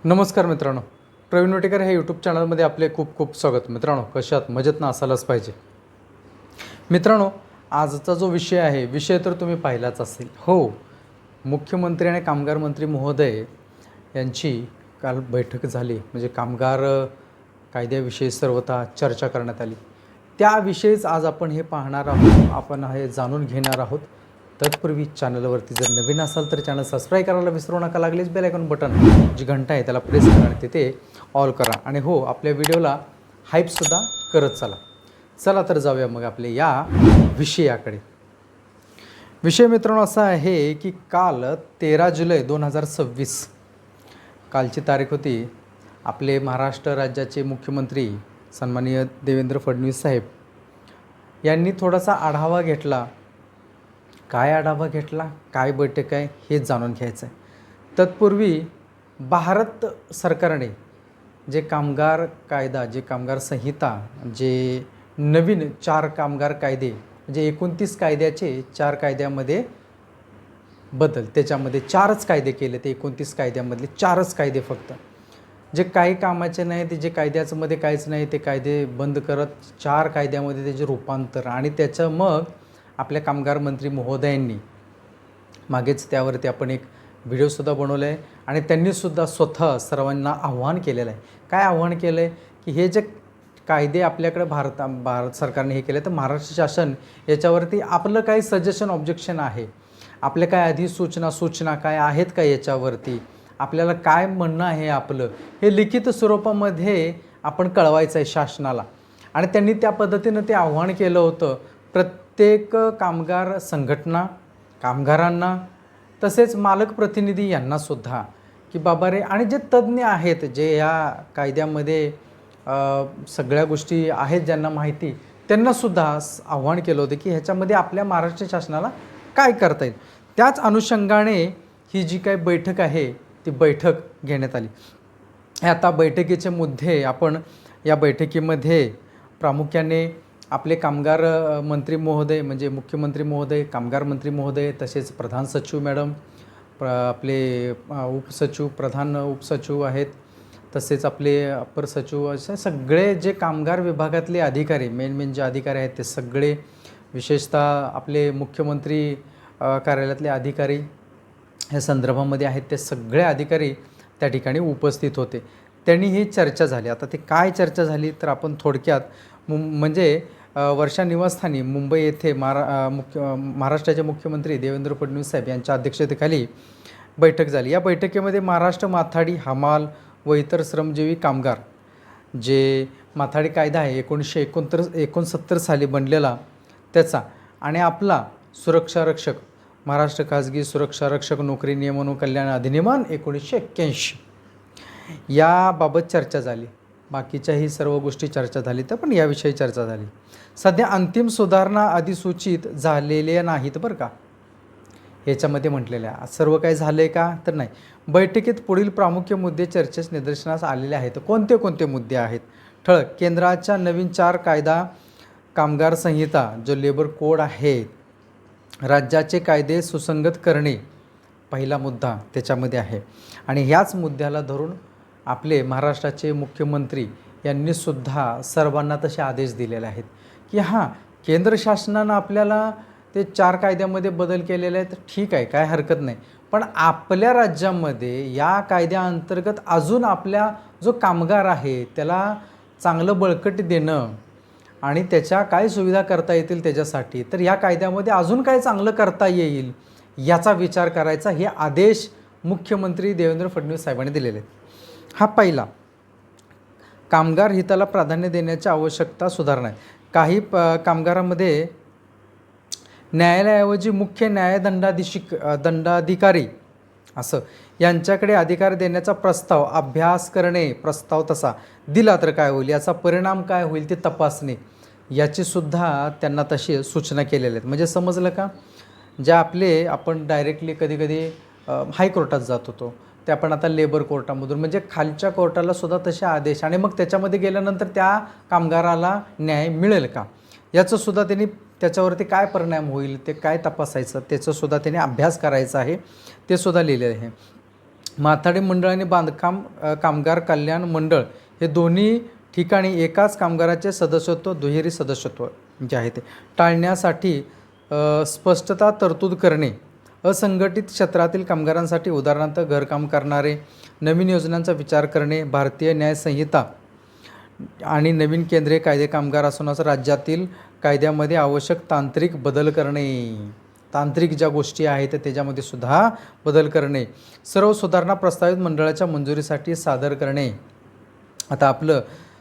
नमस्कार मित्रांनो, प्रवीण वटेकर हे यूट्यूब चॅनलमध्ये आपले खूप खूप स्वागत. मित्रांनो, कशात मजेत ना असायलाच पाहिजे. मित्रांनो, आजचा जो विषय तर तुम्ही पाहिलाच असेल. हो, मुख्यमंत्री आणि कामगार मंत्री महोदय यांची काल बैठक झाली. म्हणजे कामगार कायद्याविषयी सर्वथा चर्चा करण्यात आली. त्याविषयीच आज आपण हे पाहणार आहोत, आपण हे जाणून घेणार आहोत. तत्पूर्वी चॅनलवरती जर नवीन असाल तर चॅनल सबस्क्राईब करायला विसरू नका. लागलीच बेल आयकॉन बटन जी घंटा आहे त्याला प्रेस करा आणि तिथे ऑल करा. आणि हो, आपल्या व्हिडिओला हाईपसुद्धा करत चला तर जाऊया मग आपल्या या विषयाकडे. विषय मित्रांनो असा आहे की काल 13 जुलै 2026 कालची तारीख होती. आपले महाराष्ट्र राज्याचे मुख्यमंत्री सन्माननीय देवेंद्र फडणवीस साहेब यांनी थोडासा आढावा घेतला. काय आढावा घेतला, काय बैठक आहे हेच जाणून घ्यायचं आहे. तत्पूर्वी भारत सरकारने जे कामगार कायदा, जे कामगार संहिता, जे नवीन 4 कामगार कायदे, म्हणजे 29 कायद्याचे 4 कायद्यामध्ये बदल, त्याच्यामध्ये 4च कायदे केले. ते 29 कायद्यामधले 4च कायदे फक्त, जे काही कामाचे नाही, ते जे कायद्यामध्ये काहीच नाही ते कायदे बंद करत 4 कायद्यामध्ये त्याचे रूपांतर. आणि त्याचं मग आपल्या कामगार मंत्री महोदयांनी मागेच त्यावरती आपण एक व्हिडिओसुद्धा बनवला आहे आणि त्यांनीसुद्धा स्वतः सर्वांना आव्हान केलेलं आहे. काय आव्हान केलं आहे की हे जे कायदे आपल्याकडे भारत सरकारने हे केले, तर महाराष्ट्र शासन याच्यावरती आपलं काही सजेशन ऑब्जेक्शन आहे, आपल्या काय सूचना काय आहेत का, याच्यावरती आपल्याला काय म्हणणं आहे आपलं, हे लिखित स्वरूपामध्ये आपण कळवायचं आहे शासनाला. आणि त्यांनी त्या पद्धतीनं ते आव्हान केलं होतं प्रत्येक कामगार संघटना, कामगारांना, तसेच मालक प्रतिनिधी यांनासुद्धा, की बाबा रे, आणि जे तज्ज्ञ आहेत, जे या कायद्यामध्ये सगळ्या गोष्टी आहेत ज्यांना माहिती, त्यांनासुद्धा आव्हान केलं होतं की ह्याच्यामध्ये आपल्या महाराष्ट्र शासनाला काय करता येईल. त्याच अनुषंगाने ही जी काही बैठक आहे ती बैठक घेण्यात आली. आता बैठकीचे मुद्दे आपण या बैठकीमध्ये प्रामुख्याने आपले कामगार मंत्री महोदय, म्हणजे मुख्यमंत्री महोदय, कामगार मंत्री महोदय, तसेच प्रधान सचिव मॅडम, आपले उपसचिव, प्रधान उपसचिव आहेत, तसेच आपले अपर सचिव, असे सगळे जे कामगार विभागातले अधिकारी, मेन जे अधिकारी आहेत ते सगळे, विशेषतः आपले मुख्यमंत्री कार्यालयातले अधिकारी ह्या संदर्भामध्ये आहेत, ते सगळे अधिकारी त्या ठिकाणी उपस्थित होते. त्यांनी ही चर्चा झाली. आता ते काय चर्चा झाली तर आपण थोडक्यात म्हणजे वर्षा निवासस्थानी मुंबई येथे महाराष्ट्राचे मुख्यमंत्री देवेंद्र फडणवीस साहेब यांच्या अध्यक्षतेखाली बैठक झाली. या बैठकीमध्ये महाराष्ट्र माथाडी, हमाल व इतर श्रमजीवी कामगार, जे माथाडी कायदा आहे 1969 साली बनलेला त्याचा, आणि आपला सुरक्षा रक्षक, महाराष्ट्र खाजगी सुरक्षा रक्षक नोकरी नियमन व कल्याण अधिनियम 1981, याबाबत चर्चा झाली. बाकीच्याही सर्व गोष्टी चर्चा झाली, तर पण याविषयी चर्चा झाली. सध्या अंतिम सुधारणा अधिसूचित झालेल्या नाहीत बरं का, याच्यामध्ये म्हटलेल्या सर्व काही झालं आहे का तर नाही. बैठकीत पुढील प्रामुख्य मुद्दे चर्चेस निदर्शनास आलेले आहेत. कोणते मुद्दे आहेत ठळक? केंद्राच्या नवीन 4 कायदा, कामगार संहिता जो लेबर कोड आहे, राज्याचे कायदे सुसंगत करणे, पहिला मुद्दा त्याच्यामध्ये आहे. आणि ह्याच मुद्द्याला धरून आपले महाराष्ट्राचे मुख्यमंत्री यांनीसुद्धा सर्वांना तसे आदेश दिलेले आहेत की हां, केंद्र शासनानं आपल्याला ते 4 कायद्यामध्ये बदल केलेले आहेत, ठीक आहे, काय हरकत नाही, पण आपल्या राज्यामध्ये या कायद्याअंतर्गत अजून आपल्या जो कामगार आहे त्याला चांगलं बळकटी देणं आणि त्याच्या काय सुविधा करता येतील त्याच्यासाठी, तर या कायद्यामध्ये अजून काय चांगलं करता येईल याचा विचार करायचा, हे आदेश मुख्यमंत्री देवेंद्र फडणवीस साहेबांनी दिलेले आहेत. हा पहिला, कामगार हिताला प्राधान्य देण्याची आवश्यकता सुधारणा आहे. काही कामगारांमध्ये न्यायालयाऐवजी मुख्य दंडाधिकारी असं यांच्याकडे अधिकार देण्याचा प्रस्ताव अभ्यास करणे, प्रस्ताव तसा दिला तर काय होईल, याचा परिणाम काय होईल ते तपासणे, याचीसुद्धा त्यांना तशी सूचना केलेल्या आहेत. म्हणजे समजलं का, ज्या आपण डायरेक्टली कधी हायकोर्टात जात होतो ते आपण आता लेबर कोर्टामधून, म्हणजे खालच्या कोर्टाला सुद्धा तसे आदेश, आणि मग त्याच्यामध्ये गेल्यानंतर त्या कामगाराला न्याय मिळेल का याचंसुद्धा त्यांनी, त्याच्यावरती काय परिणाम होईल ते काय तपासायचं त्याचंसुद्धा त्यांनी अभ्यास करायचा आहे, ते सुद्धा लिहिलेलं आहे. माथाडी मंडळ आणि बांधकाम कामगार कल्याण मंडळ हे दोन्ही ठिकाणी एकाच कामगाराचे सदस्यत्व दुहेरी सदस्यत्व जे आहे ते टाळण्यासाठी स्पष्टता तरतूद करणे, असंघटित क्षेत्रातील कामगारांसाठी उदाहरणार्थ घरकाम करणारे नवीन योजनांचा विचार करणे, भारतीय न्याय संहिता आणि नवीन केंद्रीय कायदे कामगार असूनच राज्यातील कायद्यामध्ये आवश्यक तांत्रिक बदल करणे, तांत्रिक ज्या गोष्टी आहेत त्याच्यामध्ये सुद्धा बदल करणे, सर्व सुधारणा प्रस्तावित मंडळाच्या मंजुरीसाठी सादर करणे. आता आपलं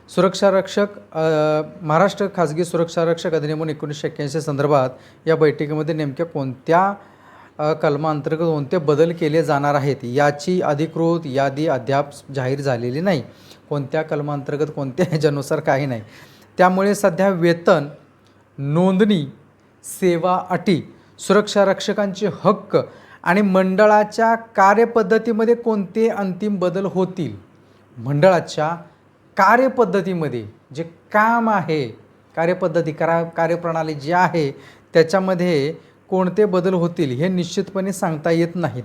सुरक्षारक्षक महाराष्ट्र खाजगी सुरक्षारक्षक अधिनियम 1981 संदर्भात या बैठकीमध्ये नेमक्या कोणत्या कलमांतर्गत कोणते बदल केले जाणार आहेत याची अधिकृत यादी अद्याप जाहीर झालेली नाही. कोणत्या कलमांतर्गत कोणत्या ह्याच्यानुसार काही नाही. त्यामुळे सध्या वेतन, नोंदणी, सेवा अटी, सुरक्षारक्षकांचे हक्क आणि मंडळाच्या कार्यपद्धतीमध्ये कोणते अंतिम बदल होतील, मंडळाच्या कार्यपद्धतीमध्ये जे काम आहे, कार्यपद्धती कार्यप्रणाली जी आहे त्याच्यामध्ये कोणते बदल होतील हे निश्चितपणे सांगता येत नाहीत.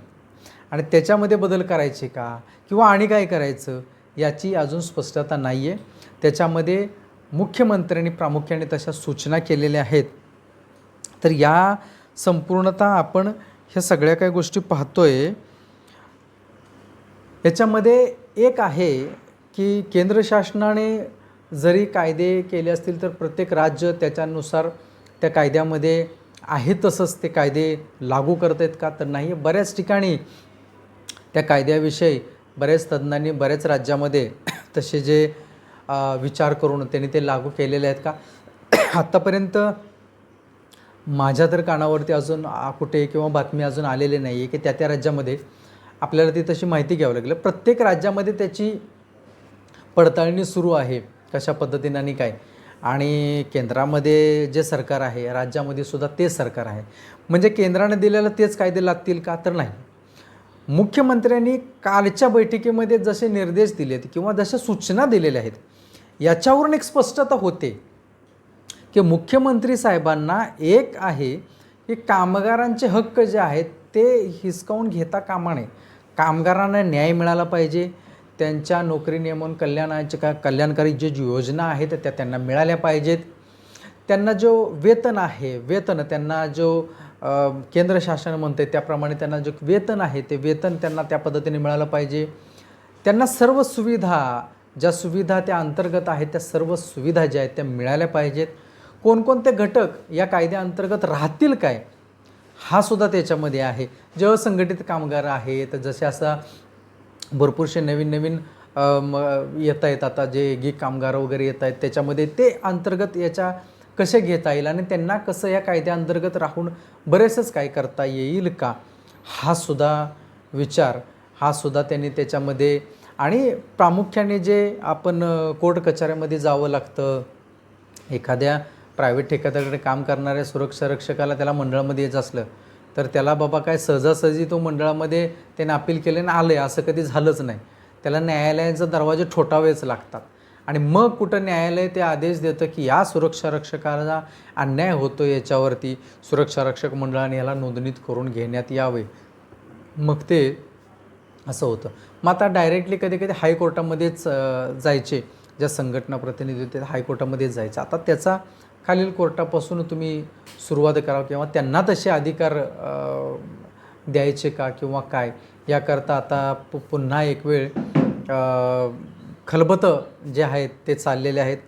आणि त्याच्यामध्ये बदल करायचे का किंवा आणि काय करायचं याची अजून स्पष्टता नाही आहे. त्याच्यामध्ये मुख्यमंत्र्यांनी प्रामुख्याने तशा सूचना केलेल्या आहेत. तर या संपूर्णतः आपण ह्या सगळ्या काही गोष्टी पाहतोय. याच्यामध्ये एक आहे की केंद्र शासनाने जरी कायदे केले असतील तर प्रत्येक राज्य त्याच्यानुसार त्या कायद्यामध्ये आहे तसंच ते कायदे लागू करत आहेत का, तर नाही. बऱ्याच ठिकाणी त्या कायद्याविषयी बऱ्याच तज्ञांनी बऱ्याच राज्यामध्ये तसे जे विचार करून त्यांनी ते लागू केलेले आहेत का, आत्तापर्यंत माझ्या तर कानावरती अजून कुठे किंवा बातमी अजून आलेली नाही आहे की त्या राज्यामध्ये आपल्याला ती तशी माहिती घ्यावं लागेल. प्रत्येक राज्यामध्ये त्याची पडताळणी सुरू आहे कशा पद्धतीने आणि काय. आणि केंद्रामध्ये जे सरकार आहे, राज्यामध्ये सुद्धा तेच सरकार आहे. म्हणजे केंद्राने दिलेलं तेच कायदे लागतील का, तर नाही. मुख्यमंत्र्यांनी कालच्या बैठकीमध्ये जसे निर्देश दिलेत किंवा जशा सूचना दिलेल्या आहेत याच्यावरून एक स्पष्टता होते की मुख्यमंत्री साहेबांना एक आहे की कामगारांचे हक्क जे आहेत ते हिसकावून घेता कामा नये. कामगारांना न्याय मिळाला पाहिजे. त्यांच्या नोकरी नियमन कल्याणकारी जे योजना आहेत त्या त्यांना मिळाल्या पाहिजेत. त्यांना जो वेतन आहे, वेतन त्यांना जो केंद्र शासन म्हणते त्याप्रमाणे त्यांना जो वेतन आहे ते वेतन त्यांना त्या पद्धतीने मिळालं पाहिजे. त्यांना सर्व सुविधा, ज्या सुविधा त्या अंतर्गत आहेत त्या सर्व सुविधा ज्या आहेत त्या मिळाल्या पाहिजेत. कोणकोणते घटक या कायद्याअंतर्गत राहतील काय हा सुद्धा त्याच्यामध्ये आहे. जे असंघटित कामगार आहेत, जसे असा भरपूरसे नवीन येत आहेत आता जे गिग कामगार वगैरे येत आहेत त्याच्यामध्ये ते अंतर्गत याच्या कसे घेता येईल आणि त्यांना कसं या कायद्याअंतर्गत राहून बरेचच काय करता येईल का, हा सुद्धा विचार हा सुद्धा त्यांनी त्याच्यामध्ये. आणि प्रामुख्याने जे आपण कोर्ट कचऱ्यामध्ये जावं लागतं, एखाद्या प्रायव्हेट ठेकेदाराकडे काम करणाऱ्या सुरक्षारक्षकाला त्याला मंडळामध्ये यायचं असलं तर त्याला बाबा काय सहजासहजी तो मंडळामध्ये त्याने अपील केले आणि आलं आहे असं कधी झालंच नाही. त्याला न्यायालयाचा दरवाजे ठोठावेच लागतात. आणि मग कुठं न्यायालय ते आदेश देतं की या सुरक्षारक्षकाला अन्याय होतो, याच्यावरती सुरक्षारक्षक मंडळाने याला नोंदणीत करून घेण्यात यावे. मग ते असं होतं. मग आता डायरेक्टली कधी कधी हायकोर्टामध्येच जायचे, ज्या संघटना प्रतिनिधी होते हायकोर्टामध्येच जायचं. आता त्याचा खालील कोर्टापासून तुम्ही सुरुवात करा किंवा त्यांना तसे अधिकार द्यायचे का किंवा काय, याकरता आता पुन्हा एक वेळ खलबतं जे आहेत ते चाललेले आहेत.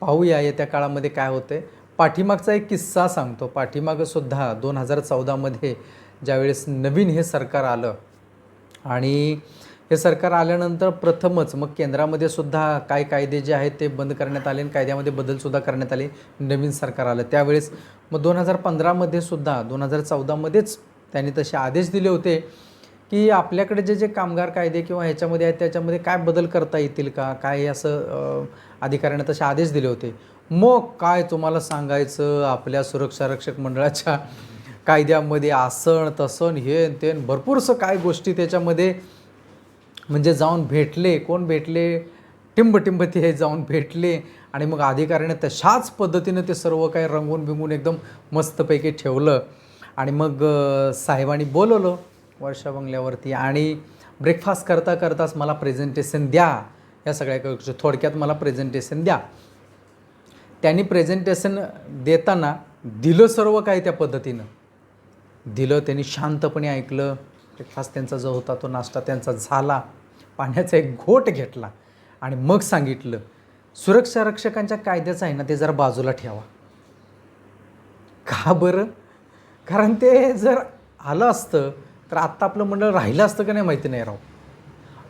पाहूया येत्या काळामध्ये काय होतं आहे. पाठीमागचा एक किस्सा सांगतो. पाठीमागंसुद्धा 2014मध्ये ज्यावेळेस नवीन हे सरकार आलं आणि हे सरकार आल्यानंतर प्रथमच मग केंद्रामध्ये सुद्धा काय कायदे जे आहेत ते बंद करण्यात आले आणि कायद्यामध्ये बदलसुद्धा करण्यात आले. नवीन सरकार आलं त्यावेळेस मग 2015मध्ये सुद्धा 2014मध्येच त्यांनी तसे आदेश दिले होते की आपल्याकडे जे जे कामगार कायदे किंवा ह्याच्यामध्ये आहेत त्याच्यामध्ये काय बदल करता येतील का काय, असं अधिकाऱ्यांना तसे आदेश दिले होते. मग काय तुम्हाला सांगायचं, आपल्या सुरक्षारक्षक मंडळाच्या कायद्यामध्ये आसन तसन हे ते भरपूरसं काय गोष्टी त्याच्यामध्ये म्हणजे जाऊन भेटले. कोण भेटले, टिंब ते जाऊन भेटले आणि मग अधिकाऱ्याने तशाच पद्धतीनं ते सर्व काही रंगून बिंगून एकदम मस्तपैकी ठेवलं. आणि मग साहेबांनी बोलवलं वर्षा बंगल्यावरती आणि ब्रेकफास्ट करता करताच मला प्रेझेंटेशन द्या, या सगळ्या गोष्टी थोडक्यात मला प्रेझेंटेशन द्या. त्यांनी प्रेझेंटेशन देताना दिलं सर्व काही त्या पद्धतीनं दिलं. त्यांनी शांतपणे ऐकलं. ब्रेकफास्ट त्यांचा जो होता तो नाश्ता त्यांचा झाला. पाण्याचा एक घोट घेतला आणि मग सांगितलं, सुरक्षा रक्षकांच्या कायद्याचं आहे ना ते जरा बाजूला ठेवा. का बरं? कारण ते जर आलं असतं तर आत्ता आपलं मंडळ राहिलं असतं का नाही माहिती नाही राव.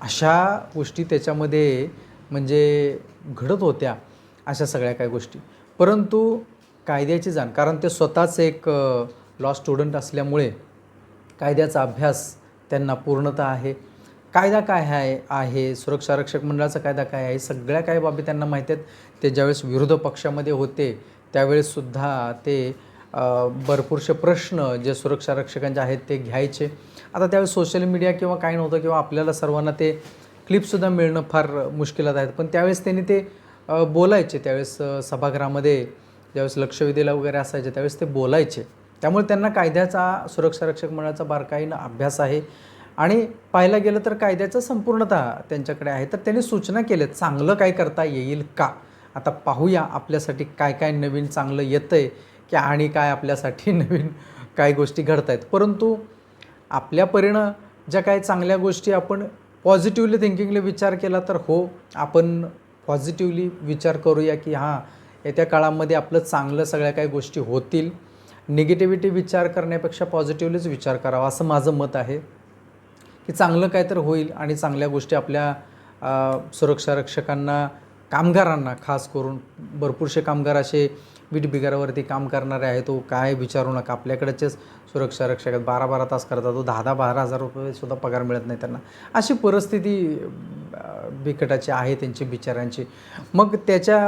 अशा गोष्टी त्याच्यामध्ये म्हणजे घडत होत्या, अशा सगळ्या काही गोष्टी. परंतु कायद्याची जाण, कारण ते स्वतःच एक लॉ स्टुडंट असल्यामुळे कायद्याचा अभ्यास त्यांना पूर्णतः आहे. कायदा काय आहे, सुरक्षा रक्षक मंडळाचा कायदा काय आहे, सगळ्या काही बाबी त्यांना माहीत आहेत. ते ज्यावेळेस विरोध पक्षामध्ये होते त्यावेळेससुद्धा ते भरपूरसे प्रश्न जे सुरक्षा रक्षकांचे आहेत ते घ्यायचे. आता त्यावेळेस सोशल मीडिया किंवा काही नव्हतं किंवा आपल्याला सर्वांना ते क्लिपसुद्धा मिळणं फार मुश्किलात आहेत. पण त्यावेळेस त्यांनी ते बोलायचे. त्यावेळेस सभागृहामध्ये ज्यावेळेस लक्षवेधीला वगैरे असायचे त्यावेळेस ते बोलायचे. त्यामुळे त्यांना कायद्याचा, सुरक्षा रक्षक मंडळाचा बारकाईनं अभ्यास आहे आणि पाहायला गेलं तर कायद्याचं संपूर्णतः त्यांच्याकडे आहे. तर त्यांनी सूचना केल्यात, चांगलं काय करता येईल का. आता पाहूया आपल्यासाठी काय काय नवीन चांगलं येतं आहे की आणि काय आपल्यासाठी नवीन काय गोष्टी घडत आहेत. परंतु आपल्या परीनं ज्या काही चांगल्या गोष्टी आपण पॉझिटिव्हली थिंकिंगली विचार केला तर हो, आपण पॉझिटिव्हली विचार करूया की हां, येत्या काळामध्ये आपलं चांगलं सगळ्या काही गोष्टी होतील. निगेटिव्हिटी विचार करण्यापेक्षा पॉझिटिव्हलीच विचार करावा असं माझं मत आहे की चांगलं काय तर होईल आणि चांगल्या गोष्टी आपल्या सुरक्षा रक्षकांना, कामगारांना खास करून भरपूरसे कामगार असे वीट बिगारावरती काम करणारे आहेत. तो काय विचारू नका. आपल्याकडचेच सुरक्षा रक्षक आहेत, 12-12 तास करतात, तो 10-12 रुपयेसुद्धा पगार मिळत नाही त्यांना. अशी परिस्थिती बिकटाची आहे त्यांची बिचाऱ्यांची. मग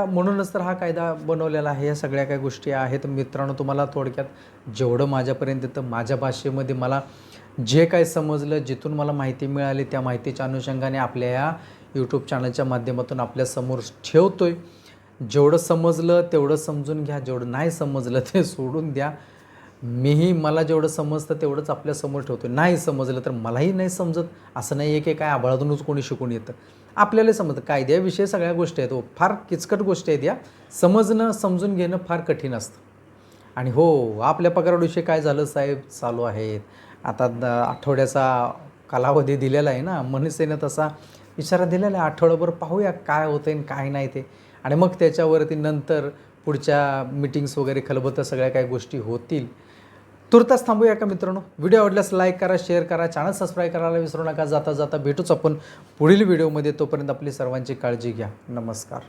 म्हणूनच तर हा कायदा बनवलेला आहे. या सगळ्या काही गोष्टी आहेत. मित्रांनो, तुम्हाला थोडक्यात जेवढं माझ्यापर्यंत येतं माझ्या भाषेमध्ये मला जे काही समजलं, जिथून मला माहिती मिळाली त्या माहितीच्या अनुषंगाने आपल्या या यूट्यूब चॅनलच्या माध्यमातून आपल्यासमोर ठेवतो आहे. जेवढं समजलं तेवढं समजून घ्या, जेवढं नाही समजलं ते सोडून द्या. मला जेवढं समजतं तेवढंच आपल्यासमोर ठेवतो. नाही समजलं तर मलाही नाही समजत असं नाही आहे की काय आभाळातूनच कोणी शिकून येतं. आपल्याला समजतं. कायद्याविषयी सगळ्या गोष्टी आहेत, फार किचकट गोष्टी आहेत. या समजून घेणं फार कठीण असतं. आणि हो, आपल्या पगाराविषयी काय झालं साहेब चालू आहेत. आता आठवड्याचा कालावधी दिलेला आहे ना, मनसेनं तसा इशारा दिलेला आहे. आठवड्याभर पाहूया काय होतं आहे काय नाही ते. आणि मग त्याच्यावरती नंतर पुढच्या मीटिंग्स वगैरे खलबतं सगळ्या काही गोष्टी होतील. तुर्तास थांबूया का मित्रांनो. व्हिडिओ आवडल्यास लाईक करा, शेअर करा, चॅनल सबस्क्राईब करायला विसरू नका. जाता जाता भेटूच आपण पुढील व्हिडिओमध्ये. तोपर्यंत आपली सर्वांची काळजी घ्या. नमस्कार.